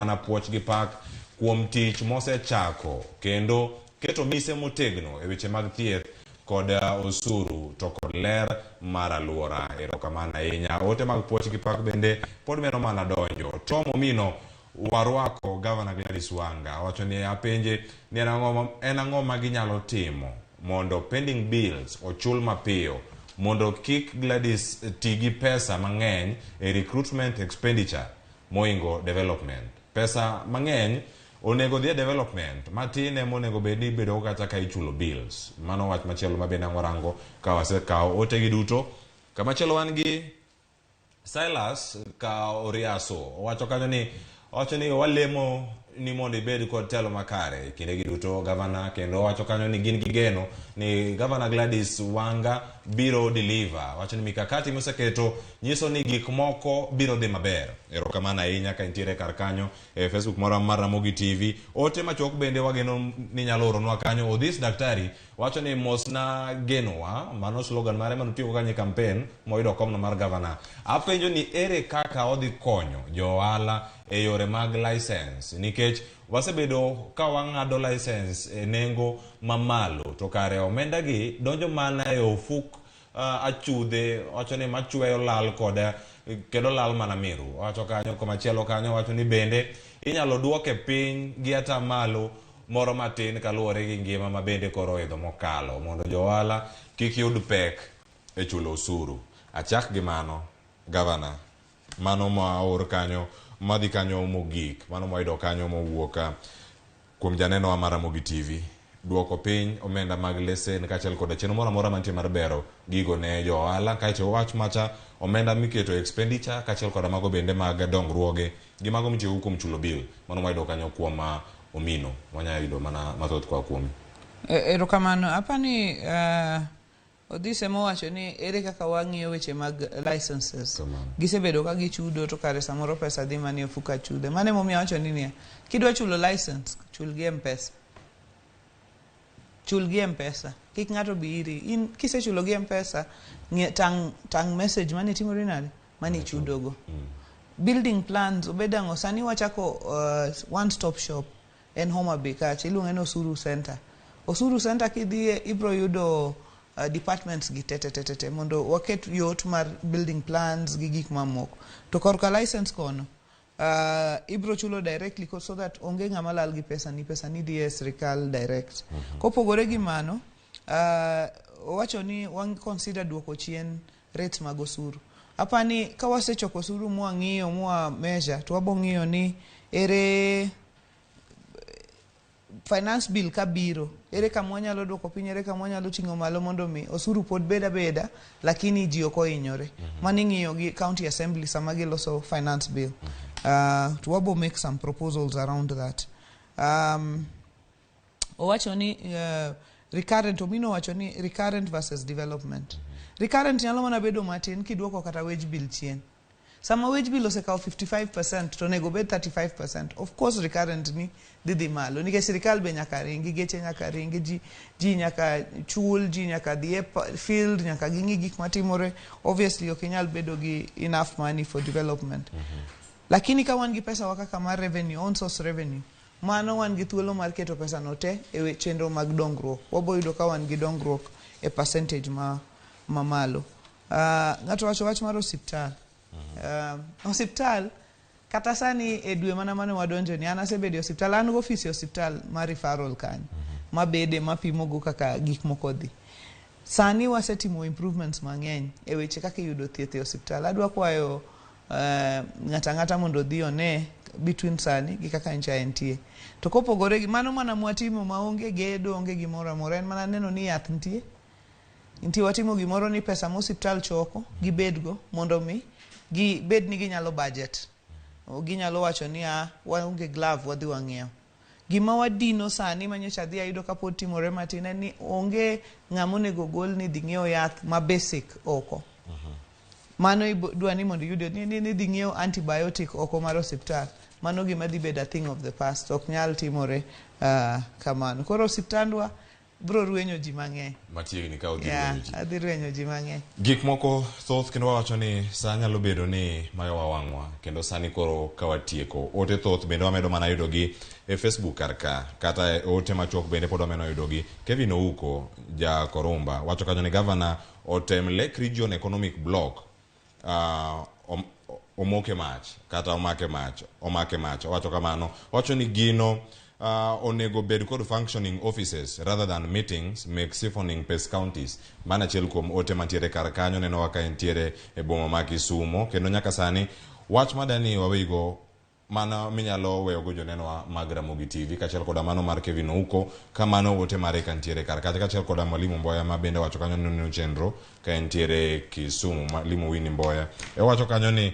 gavana puoch gi pak kuom tich mosechako kendo keto mise motegno e weche mag thieth kod osuru to kod ler mar aluora. Erokamano ahinya. Ote mag puoch gi pak bende pod medo mana donjo. Tom Omino warwako gavana Gladys Wanga wacho ni apenje ni en ang'o ma ginyalo timo mondo pending bills ochul mapiyo mondo kik Gladys tigi pesa mang'eny e recruitment expenditure moingo development. Pesa mang'eny onego dhie development, matine monego bedi bedo kata ka ichulo bills. Mano wach machielo mabende ang'orango ka wasekawo ote gi duto. Kamachielo wan gi Silas ka Oriaso wacho kanyo ni walemo ni mondo ibed kod telo makare kinde gi duto gavana, kendo wacho kanyo ni gin gigeno ni gavana Gladys Wanga biro deliver. Wacho ni mikakati moseketo nyiso ni gik moko biro dhi maber. Erokamano ahinya ka intiere kar kanyo e Facebook mar Ramogi TV. Ote machok bende wageno ni nyalo oronwa kanyo. Odhis daktari wacho ni mosna genowa, mano slogan mare manotiyo kanye campaign moyudo komno mar gavana. Apenjo ni ere kaka odhi konyo jo ohala e yore mag license, nikech wasebedo ka wang'ado license e nengo mamalo to kare omenda gi donjo mana e ofuk achudhe. Wacho ni machweyo lal kod kendo lal mana miru. Wacho kanyo komachielo kanyo wacho ni bende inyalo duoke piny gi ata malo moro matin kaluwore gi ngima ma bende koro idho mokalo mondo jo ohala kik yud pek e chulo osuru. Achak gi mano gavana, mano ma or kanyo madhi kanyo mogik, mano moyudo kanyo mowuoka kuom janeno wa Ramogi TV, duoko piny omenda mag lesen kaachiel kod chenro moro amora mantie mar bero gigo ne jo ohala. Kaeto wach macha omenda miketo expenditure kaachiel kod mago bende mag dongruoge gi mago mitiyo kuom chulo bill, mano moyudo kanyo kuom Omino. Wanya yudo mana mathoth kwa kuom. Erokamano. Apani Odhise mowacho ni ere kaka wang'iyo weche mag licenses. Gisebedo ka gichudo to kare samoro pesa dhi manie ofuka chude. Mane momiyo wacho ni niya, kidwa chulo license, chul gi M-Pesa. Chul gi M-Pesa. Kik ng'ato bi iri. In kisechulo gi M-Pesa, tang message mane timori nade? Mane chudogo. Building plans obedango sani wachako one stop shop en Homa Bay kacha iluonge ni Osuru Center. Osuru Center kidhie ibro yudo departments gi tete mondo waket yot mar building plans gi gik mamoko. To korka license kono ibro chulo directly so that onge ng'ama lal gi pesa ni dhie sirkal direct. Kopogore gi mano wacho ni wang consider duoko chien rates mag osuru. Apani ka wasechoko osuru mwang'iyo mwa measure to wabong'iyo ni ere finance bill kabiro, ere kama wanyalo duoko piny, ere kama wanyalo ting'o malo mondo mi osuru pod beda lakini ji ok ohinyore. Mano ing'iyo gi county assembly sama giloso finance bill. To wabo make some proposals around that. Owacho ni recurrent, Omino wacho ni recurrent versus development. Recurrent nyalo mana bedo matin kiduoko kata wage bill chien. Sama wage bill osekawo 55% to nego bed 35%. Of course recurrent ni dhi malo. Nikech sirkal be nyaka ringi, geche nyaka ringi, ji nyaka chul, ji nyaka dhi field, nyaka ging'i gik matimore. Obviously ok inyal bedo gi enough money for development. Lakini ka wan gi pesa kaka mar revenue, on source revenue, mano wan gi thuolo mar keto pesa no te e chenro mag dongruok. Wabo yudo ka wan gi dongruok e percentage ma malo. Ng'ato wacho wach mar osiptal. Hospital kata sani e dwe mana mane wadonjo ni an asebedo hospital, an go office hospital mar referral kanyo mabede mapimogo kaka gik moko dhi. Sani wasetimo improvements mang'eny e weche kaka yudo thieth e hospital. Adwa kwayo ng'ata mondo dhi one between sani gi kaka ncha entie. To kopogore gi mano mana mwatimo maonge gedo, onge gimoro amora, en mana neno ni yath ntie. Inti watimo gimoro ni pesa mo hospital choko gibedgo mondo mi gi bed ni ginyalo budget. Ginyalo wacho ni waonge glove wadhi wang'iewo. Gima wadino sani manyocha dhi ayudo kapod timore matin ni onge ng'ama onego gol ni dhi ng'iewo yath ma basic oko. Mano dwa ni mondo yudo ni dhi ng'iewo antibiotic oko mar hospital. Mano gima dhi bedo a thing of the past. Ok nyal timore kamano. Koro hospitandwa bro ruenyo ji mang'eny. Matiegni ka odhi Yeah, ruenyo ji. adhi ruenyo ji mang'eny. Gik moko thoth kendo wawacho ni sa nyalo bedo ni mayo wawang'wa kendo sani koro ka watieko. Ote thoth bende wamedo mana yudogi e Facebook karka kata ote machuok bende pod wameno yudogi. Kevin Ouko ja Korumba wacho kanyo ni governor otem Lake Region Economic Block omoke mach kata omake mach wacho kamano wacho ni gino onego bed kod functioning offices rather than meetings make siphoning pes counties. Mana achiel kuom ote mantiere kar kanyo neno waka entiere e boma ma Kisumo kendo nyaka sani wach madani wawego mana minyalo weyogo jonenwa mag Ramogi TV kachiel koda mano mar Kevin Ouko kamano ote mare kantiere kar kacha kachiel koda Mwalimu Mboya ma bende wacho kanyo ni chenro ka entiere Kisumo. Mwalimu Winnie Mboya wacho kanyo ni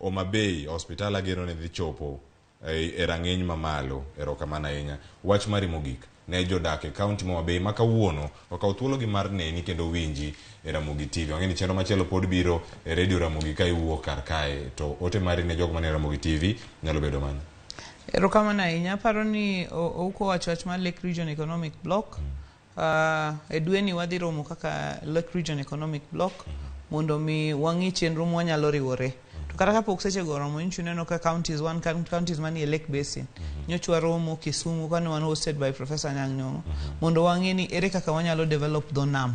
Homa Bay hospital agero ne dhi chopo e rang'eny mamalo. Erokamano ahinya. Wach mari mogik ne jodak e kaunti ma Homa Bay ma kawuono okaw thuolo gi mar neni kendo winji e Ramogi TV. Wang'eni chenro machielo pod biro e radio Ramogi ka iwuok kar kae to ote mari ne jogo mane Ramogi TV nyalo bedo mano. Erokamano ahinya. Aparo ni Ouko wacho wach mar Lake Region Economic Block. E dwe ni wadhi romo kaka Lake Region Economic Block mondo mi wang'i chenro mwanyalo riwore. Kata kapok seche go romo inchu neno ka counties mani Lake Basin nyochwa romo Kisumu kane wan hosted by Professor Nyang'nyong'o mondo wang'e ni ere kaka wanyalo develop dho nam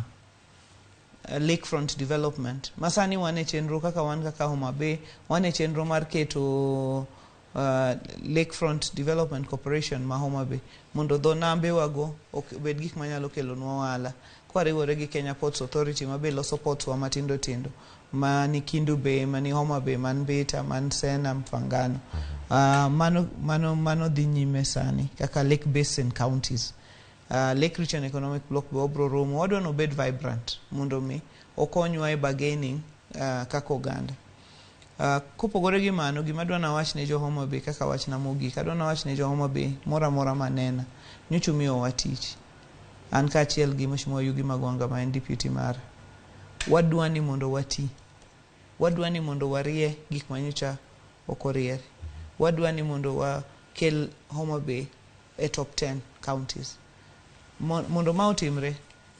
lakefront development. Masani wan e chenro kaka wan kaka Homa Bay wan e chenro mar keto Lakefront Development Corporation ma Homa Bay mondo dho nambe wago obed gik manyalo kelo nwa ohala kwariwore gi Kenya Ports Authority ma be loso ports wa matindo tindo mani Kindu Bay, mani Homa Bay, man Beta, man Sena, Mfangano. Mano dhi nyime sani kaka Lake Basin counties. Lake Region Economic Block be obro romo wadwa no bed vibrant mondo mi okonywa e bargaining kaka oganda. Kopogore gi mano gima dwa na wach ne jo Homa Bay kaka wach na mogik adwa na wach ne jo Homa Bay mora manena nyocho miyo watich an ka achiel gi Mheshimiwa Yugi Magwanga ma en deputy mara wadwa ni mondo wati wadwa ni mondo warie gik manyocha okoriere wadwa ni mondo wakel Homa Bay e top 10 counties mondo ma otimre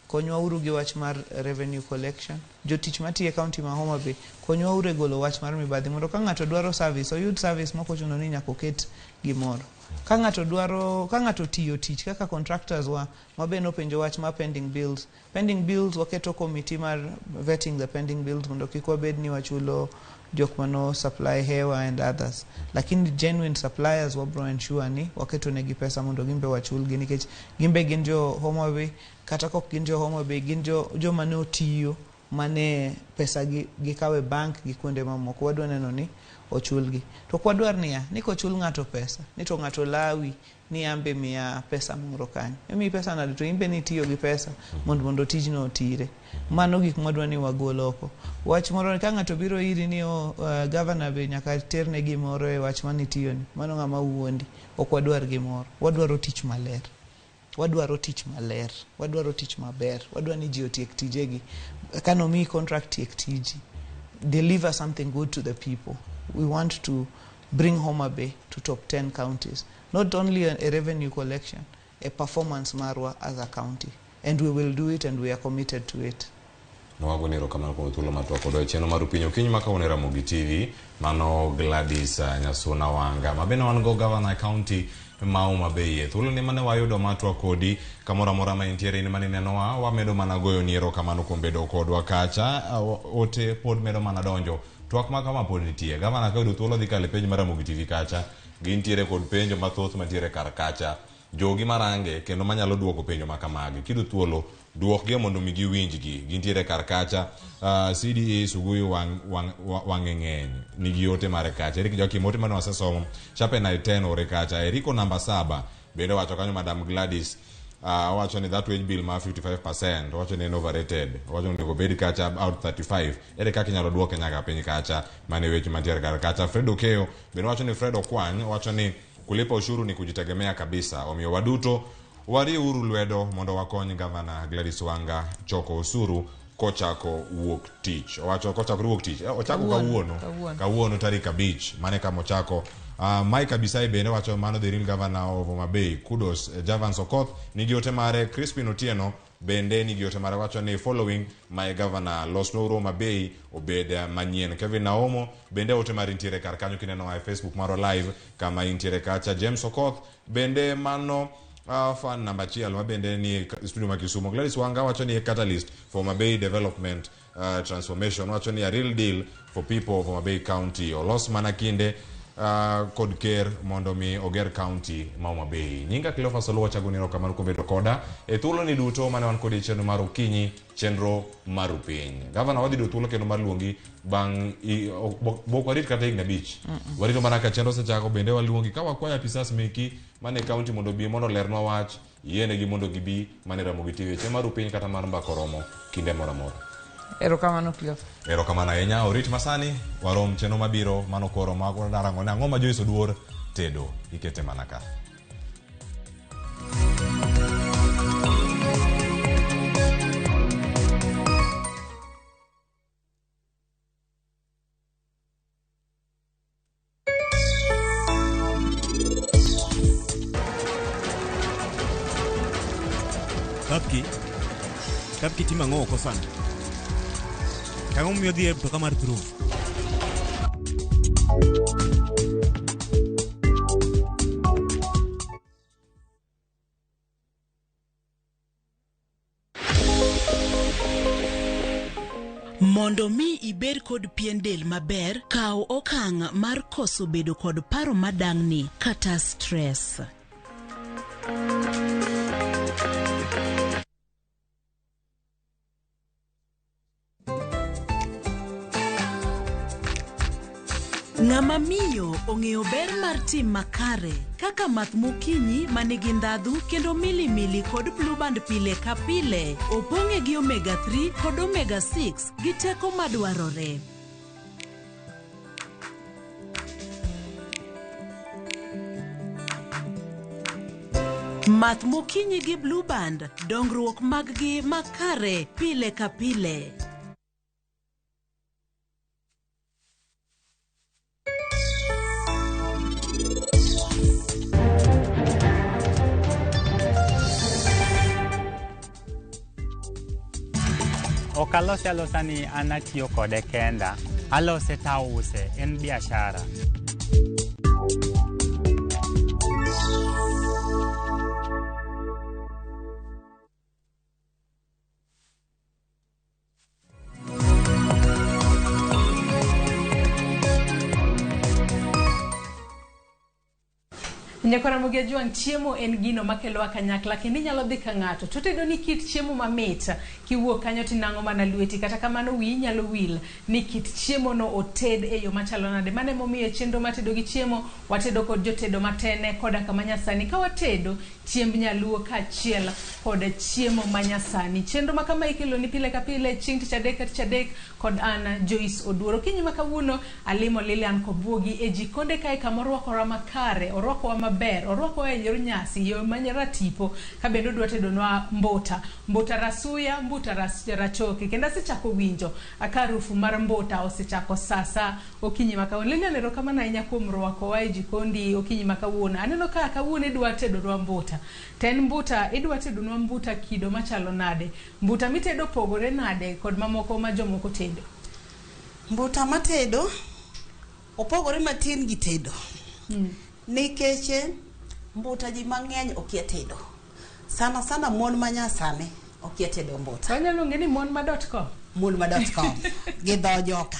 konywa uru gi wach mar revenue collection jotich matiye county ma Homa Bay konywa uru golo wach mar mibadhi mondo ka ng'ato dwaro service oyud service moko chuno ni nyaka oket gimoro ka ng'ato tiyo tich kaka contractors wa mabeno penjo wach ma pending bills waketo committee mar vetting the pending bills mondo kik wabed ni wachulo jok mano supply hewa and others lakini genuine suppliers wabro ensure ni waketo negi pesa mondo gimbe wachulgi nikech gimbe gin jo Homa Bay kata kok gin jo Homa Bay gin jo mane otiyo mane pesa gikawe bank gi kuonde mamoko wadwa neno ni ochulgi to kwadwar niya ni kochul ng'ato pesa ni to ng'ato lawi ni ambe miya pesa moro kanyo emi pesa na to imbe ni tiyo gi pesa mondo tijno otire mano gik mwadwa ni wagolo oko wach moro ka ng'ato biro iri ni governor be nyaka terne gimoro e wach mani tiyo ni mano ng'ama wuondi ok wadwar gimoro wadwaro tich maler wadwaro tich maber wadwa ni ji otiek tijegi kano mi contract tiek tiji deliver something good to the people. We want to bring Homa Bay to top 10 counties. Not only a revenue collection, a performance marwa as a county. And we will do it and we are committed to it. Nwagonero kamano kwa thuolo matwa kodo cheno mar pinyo kinyi maka one Ramogi TV mano Gladys Nyasuna Wanga mabena wan go governor county ma Homa Bay thuolo ni mane wayudo matwa kodi kamora mora ma entiere ni mane neno wamedo mana goyo ni erokamano kuom bedo kodwa kacha ote pod medo mana donjo twak ma kama pod nitie governor ka yudo thuolo dhi kale page mar Ramogi TV kacha gintiere kod penjo mathoth mantiere kar kacha jogi marange kendo manyalo duoko penjo makamagi kidu thuolo duok ge mondo mi giwinjgi gintiere kar kacha CDA Suguyu wang'eng'eny nigi yote mare kacha Eriki joki mote mano wasesomo chape na 10 ore kacha Eriko namba 7 bende wacho kanyo Madam Gladys wacho ni that wage bill ma 55% wacho ni overrated wacho ni go bedi kacha out 35 ere kaka nyalo duoke nyaka piny kacha mane weche mantiere kar kacha Fred Okeo bende wacho ni Fred Okwany wacho ni kulipa ushuru ni kujitegemea kabisa omiyo waduto wari uru lwedo mondo wakony Governor Gladys Wanga choko usuru kochako wuok tich wacho kochako wuok tich ochako kawuono tarik 5 mane kama ochako Mike Abisai bende wacho mano the real governor of Homa Bay. Kudos. Javan Sokoth nigi ote mare. Crispin Otieno bende nigi ote mare wacho ni following my governor los loro Homa Bay obed manyien. Kevin Naomo bende ote mare intiere kar kanyo kineno e Facebook maro live kama intiere kacha. James Sokoth bende mano fan number chiel ma bende ni studio ma Kisumu. Gladys Wanga wacho ni catalyst for Homa Bay development transformation. Wacho ni a real deal for people of Homa Bay County. Olos mana kinde kod ker mondo mi oger county ma Homa Bay. Nyinga Cleophas Oluoch chaguniro kamano kubedo koda e thuolo ni duto mane wan kod chenro mar okinyi, chenro mar piny. Gavana wadhi do thuolo kendo mar luongi bang bok warit kata higni 5. Warito mana ka chenro sechako bende waluongi ka wakwayo apisas meki mane county mondo bi mondo lernwa wach yiene gi mondo gibi mane Ramogi Tv weche mar piny kata mar mbako romo kinde moro amora. Erokamano Cleophas. Erokamano ahinya. Orit masani warom chenro mabiro mano koro mago darango ne ang'o ma joiso duor tedo ikete mana ka. Kapki tima ng'o ko sana. Kang'o miyo dhi e mtoka mar True? Mondo mi ibed kod pien del maber, kaw okang' mar koso bedo kod paro madang'ni kata stress. Ng'ama miyo ong'eyo ber mar tim makare kaka math mokinyi manigi ndhadhu kendo milimili kod blue band pile ka pile opong'e gi omega 3 kod omega 6 gi teko madwarore. Math mokinyi gi blue band, dongruok mag-gi makare pile ka pile. Ok alose alosa ni an atiyo kode kenda, alose tause, en biashara. Nyakora Mugejuan chiemo en gino makelo akanyakla kendo inyalo dhi ka ng'ato to tedo ni kit chiemo mamit kiwuok kanyo tinang'o mana lweti kata kamano wi nyalo wil ni kit chiemo no oted e yo machalo nade. Mane momiyo chenro matedo gi chiemo watedo kod jotedo matene koda kama nyasani ka watedo chiemb nyaluo kaachiel kod chiemo manyasani. Chenro ma kama ikelo ni pile ka pile chieng' tich adek kod Anna Joyce Oduoro. Kinyi ma kawuono alimo Lilian Kobuogi e jikonde kae kamorwakora makare orwako maber orwako e yor nyasi yo manyara tipo ka bendo dwa tedonwa mbuta rasuya mbuta rachoke kenda sechako winjo akarufu mar mbuta osechako sasa okinyi makawuono. Lilian erokamano ahinya kuom rwako wa e jikondi okinyi makawuono. Aneno ka kawuono idwa tedonwa mbuta ten mbuta idwa tedonwa mbuta kido machalo nade, mbuta mitedo pogore nade kod mamoko ma jomoko tedo. Mbuta matedo opogore matin gi tedo nikeche mbuta ji mang'eny okia tedo sana mon manyasani okia tedo mbuta. Wanyalo ng'e ni mon.com mon.com gi dho joka